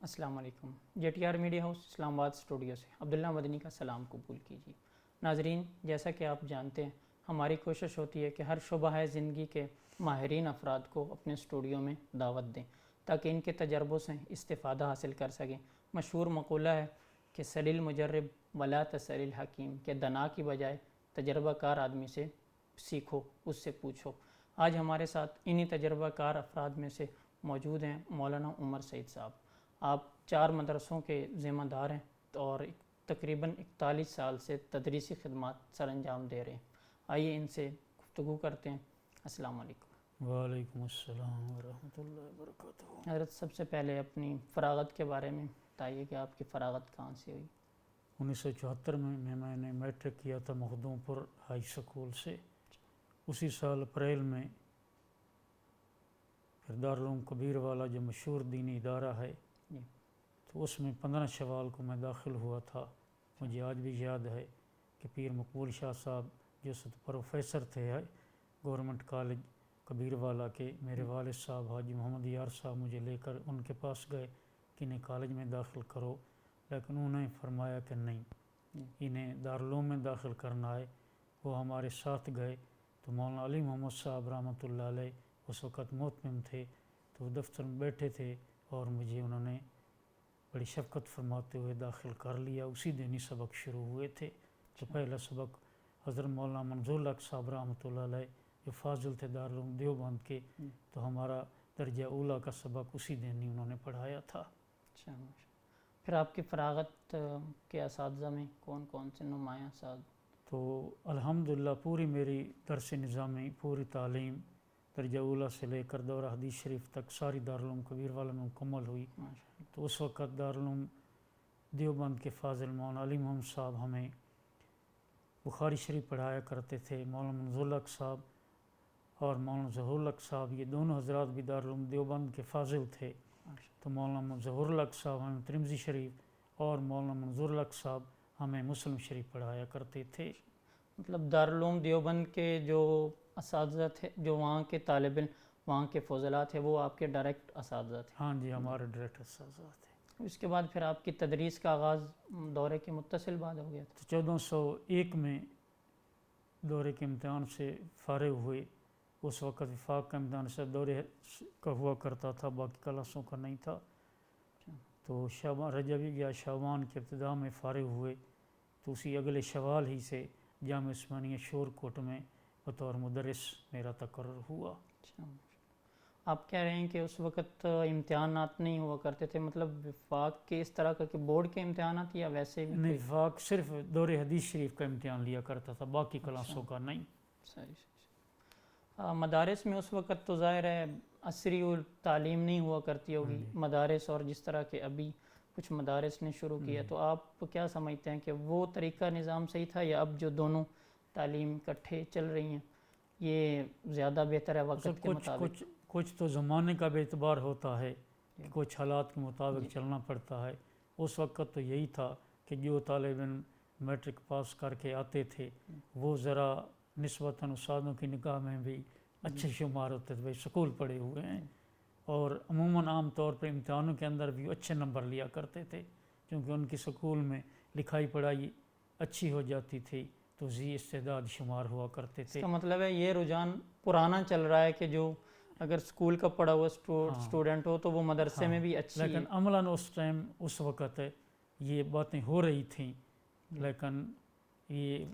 السلام علیکم۔ J T R media house Islamabad studio سے عبداللہ مدنی کا سلام قبول کیجیے۔ ناظرین، جیسا کہ آپ جانتے ہیں، ہماری کوشش ہوتی ہے کہ ہر شعبہ زندگی کے ماہرین افراد کو اپنے اسٹوڈیو میں دعوت دیں تاکہ ان کے تجربوں سے استفادہ حاصل کر سکیں۔ مشہور مقولہ ہے کہ سل المجرب ولا تسل الحکیم، کہ دنا کی بجائے تجربہ کار آدمی سے سیکھو، اس سے پوچھو۔ آج ہمارے ساتھ انہی تجربہ کار افراد میں سے موجود ہیں مولانا عمر سعید صاحب۔ آپ 4 مدرسوں کے ذمہ دار ہیں اور تقریباً 41 سال سے تدریسی خدمات سر انجام دے رہے ہیں۔ آئیے ان سے گفتگو کرتے ہیں۔ السلام علیکم۔ وعلیکم السلام ورحمۃ اللہ وبرکاتہ۔ حضرت، سب سے پہلے اپنی فراغت کے بارے میں بتائیے کہ آپ کی فراغت کہاں سے ہوئی؟ 1974 میں نے میٹرک کیا تھا مخدوم پور ہائی سکول سے۔ اسی سال اپریل میں پھر دارالعلوم کبیر والا جو مشہور دینی ادارہ ہے، تو اس میں 15 شوال کو میں داخل ہوا تھا۔ مجھے آج بھی یاد ہے کہ پیر مقبول شاہ صاحب جو پروفیسر تھے گورنمنٹ کالج کبیر والا کے، میرے والد صاحب حاجی محمد یار صاحب مجھے لے کر ان کے پاس گئے کہ انہیں کالج میں داخل کرو، لیکن انہوں نے فرمایا کہ نہیں، انہیں دارالعلوم میں داخل کرنا ہے۔ وہ ہمارے ساتھ گئے تو مولانا علی محمد صاحب رحمۃ اللہ علیہ اس وقت محتمم تھے، تو وہ دفتر میں بیٹھے تھے اور مجھے انہوں نے بڑی شفقت فرماتے ہوئے داخل کر لیا۔ اسی دن ہی سبق شروع ہوئے تھے۔ تو پہلا سبق حضرت مولانا منظور الحق صاحب رحمۃ اللہ علیہ جو فاضل تھے دارالعلوم دیوبند کے، تو ہمارا درجہ اولیٰ کا سبق اسی دن ہی انہوں نے پڑھایا تھا۔ اچھا، پھر آپ کی فراغت کے اساتذہ میں کون کون سے نمایاں اساتذہ؟ تو الحمدللہ پوری میری درس نظامی پوری تعلیم درجہ اولیٰ سے لے کر دورہ حدیث شریف تک ساری دارالعلوم کبیر والا میں مکمل ہوئی۔ تو اس وقت دارالعلوم دیوبند کے فاضل مولانا علی محمد صاحب ہمیں بخاری شریف پڑھایا کرتے تھے۔ مولانا منظور الحق صاحب اور مولانا ظہور الحق صاحب، یہ دونوں حضرات بھی دارالعلوم دیوبند کے فاضل تھے۔ تو مولانا ظہور الحق صاحب ہمیں ترمذی شریف اور مولانا منظور الحق صاحب ہمیں مسلم شریف پڑھایا کرتے تھے۔ مطلب دارالعلوم دیوبند کے جو اساتذہ تھے، جو وہاں کے طالب علم، وہاں کے فضلاء تھے، وہ آپ کے ڈائریکٹ اساتذہ تھے؟ ہاں جی، ہمارے ڈائریکٹ اساتذہ تھے۔ اس کے بعد پھر آپ کی تدریس کا آغاز دورے کے متصل بعد ہو گیا تھا؟ 1401 میں دورے کے امتحان سے فارغ ہوئے۔ اس وقت وفاق کا امتحان سے دورے کا ہوا کرتا تھا، باقی کلاسوں کا نہیں تھا۔ تو رجب یا شعبان کے ابتدا میں فارغ ہوئے، تو اسی اگلے شوال ہی سے جامعہ عثمانیہ شور کوٹ میں بطور مدرس میرا تقرر ہوا۔ آپ کہہ رہے ہیں کہ اس وقت امتحانات نہیں ہوا کرتے تھے، مطلب وفاق کے اس طرح کا کہ بورڈ کے امتحانات یا ویسے بھی؟ نہیں، وفاق صرف دور حدیث شریف کا امتحان لیا کرتا تھا، باقی کلاسوں کا نہیں۔ صحیح۔ مدارس میں اس وقت تو ظاہر ہے عصری تعلیم نہیں ہوا کرتی ہوگی مدارس، اور جس طرح کہ ابھی کچھ مدارس نے شروع کیا، تو آپ کیا سمجھتے ہیں کہ وہ طریقہ نظام صحیح تھا، یا اب جو دونوں تعلیم اکٹھے چل رہی ہیں یہ زیادہ بہتر ہے وقت کے مطابق؟ کچھ تو زمانے کا بھی اعتبار ہوتا ہے کہ کچھ حالات کے مطابق چلنا پڑتا ہے۔ اس وقت تو یہی تھا کہ جو طالب علم میٹرک پاس کر کے آتے تھے وہ ذرا نسبتاً استادوں کی نگاہ میں بھی اچھے شمار ہوتے تھے، بھائی سکول پڑھے ہوئے ہیں، اور عموماً عام طور پر امتحانوں کے اندر بھی اچھے نمبر لیا کرتے تھے، کیونکہ ان کی سکول میں لکھائی پڑھائی اچھی ہو جاتی تھی، تو ذی استعداد شمار ہوا کرتے تھے۔ اس کا مطلب ہے یہ رجحان پرانا چل رہا ہے کہ جو اگر سکول کا پڑھا ہوا اسٹوڈنٹ ہو تو وہ مدرسے میں بھی اچھی، لیکن عملاً اس وقت یہ باتیں ہو رہی تھیں، لیکن یہ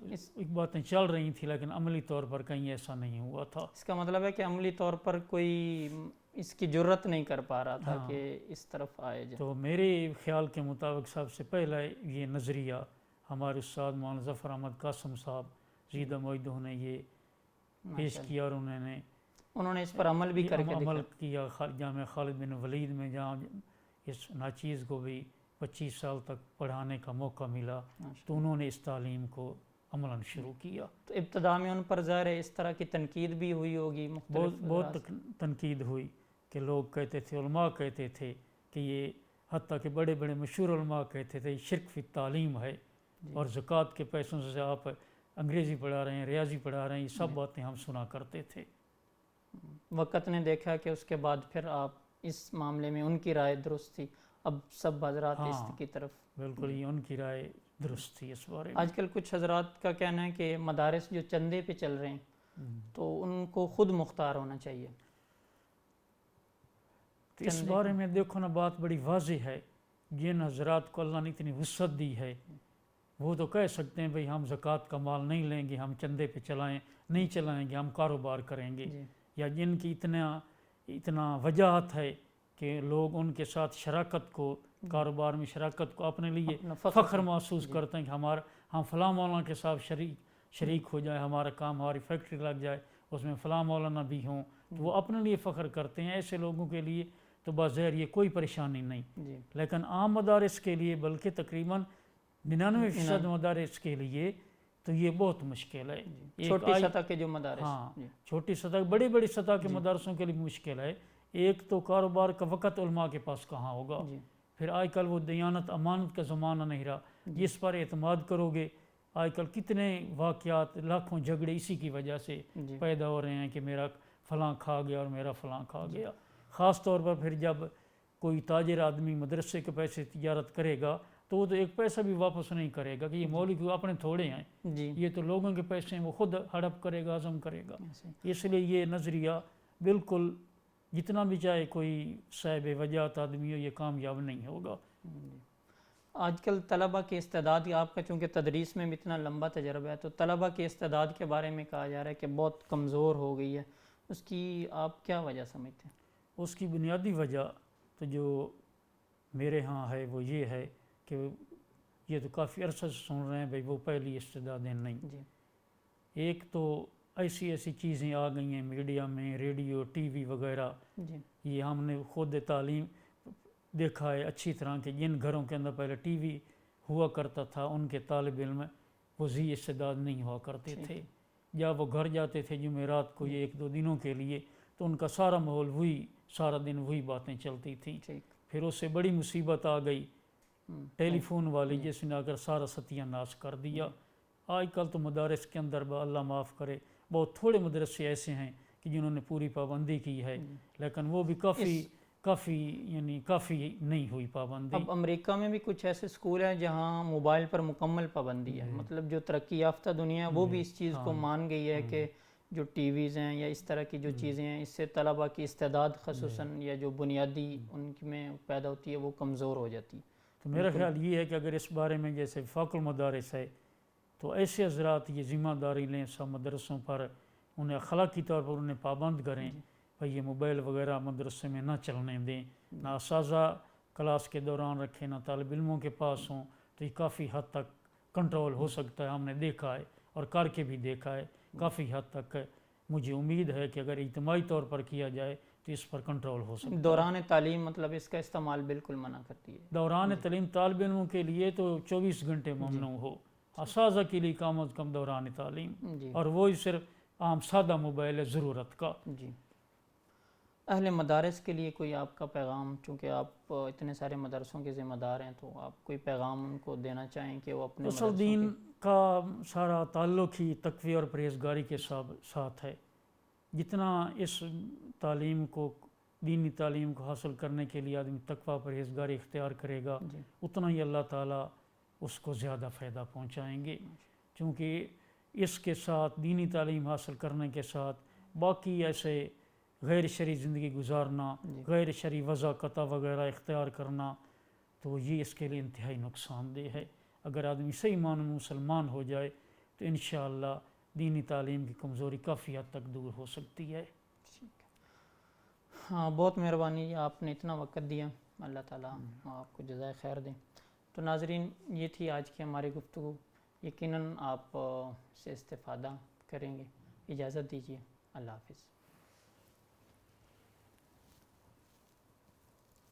باتیں چل رہی تھیں، لیکن عملی طور پر کہیں ایسا نہیں ہوا تھا۔ اس کا مطلب ہے کہ عملی طور پر کوئی اس کی جرت نہیں کر پا رہا تھا کہ اس طرف آئے جائے۔ تو میرے خیال کے مطابق سب سے پہلا یہ نظریہ ہمارے استاد مولانا ظفر احمد قاسم صاحب زیدہ معیدہ نے یہ پیش کیا، اور انہوں نے اس پر عمل بھی کر کے عمل کیا۔ جامعہ خالد بن ولید میں جہاں اس ناچیز کو بھی 25 سال تک پڑھانے کا موقع ملا، تو انہوں نے اس تعلیم کو عملاً شروع کیا۔ تو ابتدا میں ان پر ظاہر ہے اس طرح کی تنقید بھی ہوئی ہوگی، بہت تنقید ہوئی کہ لوگ کہتے تھے، علماء کہتے تھے کہ یہ، حتیٰ کہ بڑے بڑے مشہور علماء کہتے تھے شرک فی تعلیم ہے، اور زکوٰۃ کے پیسوں سے آپ انگریزی پڑھا رہے ہیں، ریاضی پڑھا رہے ہیں، یہ سب باتیں ہم سنا کرتے تھے۔ وقت نے دیکھا کہ اس کے بعد پھر آپ اس معاملے میں ان کی رائے درست تھی، اب سب حضرات اس ہاں کی طرف. بالکل یہ ان کی رائے درست تھی اس بارے میں. آج کل کچھ حضرات کا کہنا ہے کہ مدارس جو چندے پہ چل رہے ہیں تو ان کو خود مختار ہونا چاہیے. تو اس بارے میں دیکھو نا بات بڑی واضح ہے. جن حضرات کو اللہ نے اتنی وسعت دی ہے وہ تو کہہ سکتے ہیں بھئی ہم زکوٰۃ کا مال نہیں لیں گے, ہم چندے پہ نہیں چلائیں گے, ہم کاروبار کریں گے. یا جن کی اتنا وجاہت ہے کہ لوگ ان کے ساتھ شراکت کو, کاروبار میں شراکت کو اپنے لیے فخر محسوس کرتے ہیں کہ ہم فلاں مولانا کے ساتھ شریک ہو جائے, ہمارا کام, ہماری فیکٹری لگ جائے, اس میں فلاں مولانا بھی ہوں, تو وہ اپنے لیے فخر کرتے ہیں. ایسے لوگوں کے لیے تو بظاہر یہ کوئی پریشانی نہیں. لیکن عام مدارس کے لیے بلکہ تقریباً 99% مدارس کے لیے تو یہ بہت مشکل ہے. چھوٹی سطح کے جو مدارس, ہاں چھوٹی سطح, بڑی سطح کے مدارسوں کے لیے مشکل ہے. ایک تو کاروبار کا وقت علماء کے پاس کہاں ہوگا, پھر آج کل وہ دیانت امانت کا زمانہ نہیں رہا جس پر اعتماد کرو گے. آج کل کتنے واقعات, لاکھوں جھگڑے اسی کی وجہ سے پیدا ہو رہے ہیں کہ میرا فلاں کھا گیا اور میرا فلاں کھا گیا. خاص طور پر پھر جب کوئی تاجر آدمی مدرسے کے پیسے تجارت کرے گا تو وہ تو ایک پیسہ بھی واپس نہیں کرے گا کہ یہ مولوی اپنے تھوڑے ہیں, یہ تو لوگوں کے پیسے ہیں, وہ خود ہڑپ کرے گا, ہضم کرے گا. اس لیے یہ نظریہ بالکل جتنا بھی چاہے کوئی صاحب وجاہت آدمی ہو یہ کامیاب نہیں ہوگا. آج کل طلبہ کے استعداد, آپ کا چونکہ تدریس میں بھی اتنا لمبا تجربہ ہے, تو طلبہ کے استعداد کے بارے میں کہا جا رہا ہے کہ بہت کمزور ہو گئی ہے. اس کی آپ کیا وجہ سمجھتے ہیں؟ اس کی بنیادی وجہ تو جو میرے ہاں ہے وہ یہ ہے کہ یہ تو کافی عرصہ سے سن رہے ہیں بھئی وہ پہلی استعدادیں نہیں. ایک تو ایسی چیزیں آ گئی ہیں میڈیا میں, ریڈیو, ٹی وی وغیرہ. یہ ہم نے خود تعلیم دیکھا ہے اچھی طرح کہ جن گھروں کے اندر پہلے ٹی وی ہوا کرتا تھا ان کے طالب علم وہ ذی استعداد نہیں ہوا کرتے تھے. جب وہ گھر جاتے تھے جمعرات کو یہ 1-2 دنوں کے لیے تو ان کا سارا ماحول سارا دن وہی باتیں چلتی تھیں. پھر اس سے بڑی مصیبت آ گئی ٹیلی فون والی, جس نے اگر سارا ستیہ ناش کر دیا. آج کل تو مدارس کے اندر اللہ معاف کرے بہت تھوڑے مدرسے ایسے ہیں کہ جنہوں نے پوری پابندی کی ہے, لیکن وہ بھی کافی نہیں ہوئی پابندی. اب امریکہ میں بھی کچھ ایسے اسکول ہیں جہاں موبائل پر مکمل پابندی ہے. مطلب جو ترقی یافتہ دنیا ہے وہ بھی اس چیز کو مان گئی ہے کہ جو ٹی ویز ہیں یا اس طرح کی جو چیزیں ہیں اس سے طلبہ کی استعداد خصوصاً یا جو بنیادی ان میں پیدا ہوتی ہے وہ کمزور ہو جاتی. تو میرا خیال یہ ہے کہ اگر اس بارے میں جیسے وفاق المدارس ہے تو ایسے حضرات یہ ذمہ داری لیں سب مدرسوں پر, انہیں اخلاقی طور پر انہیں پابند کریں بھئی یہ موبائل وغیرہ مدرسے میں نہ چلنے دیں, نہ اساتذہ کلاس کے دوران رکھیں, نہ طالب علموں کے پاس ہوں, تو یہ کافی حد تک کنٹرول ہو سکتا ہے. ہم نے دیکھا ہے اور کر کے بھی دیکھا ہے کافی حد تک. مجھے امید ہے کہ اگر اجتماعی طور پر کیا جائے تو اس پر کنٹرول ہو سکتا ہے. دوران تعلیم مطلب اس کا استعمال بالکل منع کرتی ہے. دوران تعلیم طالب علموں کے لیے تو 24 گھنٹے ممنوع ہو, اساتذہ کے لیے کم از کم دوران تعلیم, اور وہی صرف عام سادہ موبائل ہے ضرورت کا. اہل مدارس کے لیے کوئی آپ کا پیغام, چونکہ آپ اتنے سارے مدرسوں کے ذمہ دار ہیں, تو آپ کوئی پیغام ان کو دینا چاہیں کہ وہ اپنے اصل دین کا سارا تعلق ہی تقوی اور پرہیزگاری کے ساتھ ہے. جتنا اس تعلیم کو, دینی تعلیم کو حاصل کرنے کے لیے آدمی تقوی پرہیزگاری اختیار کرے گا اتنا ہی اللہ تعالیٰ اس کو زیادہ فائدہ پہنچائیں گے. چونکہ اس کے ساتھ دینی تعلیم حاصل کرنے کے ساتھ باقی ایسے غیر شرعی زندگی گزارنا, غیر شرعی وضع قطع وغیرہ اختیار کرنا, تو یہ اس کے لیے انتہائی نقصان دہ ہے. اگر آدمی صحیح معنوں میں مسلمان ہو جائے تو انشاءاللہ دینی تعلیم کی کمزوری کافی حد تک دور ہو سکتی ہے. ہاں بہت مہربانی, آپ نے اتنا وقت دیا, اللہ تعالیٰ آپ کو جزائے خیر دیں. تو ناظرین یہ تھی آج کی ہماری گفتگو, یقیناً آپ سے استفادہ کریں گے. اجازت دیجیے, اللہ حافظ.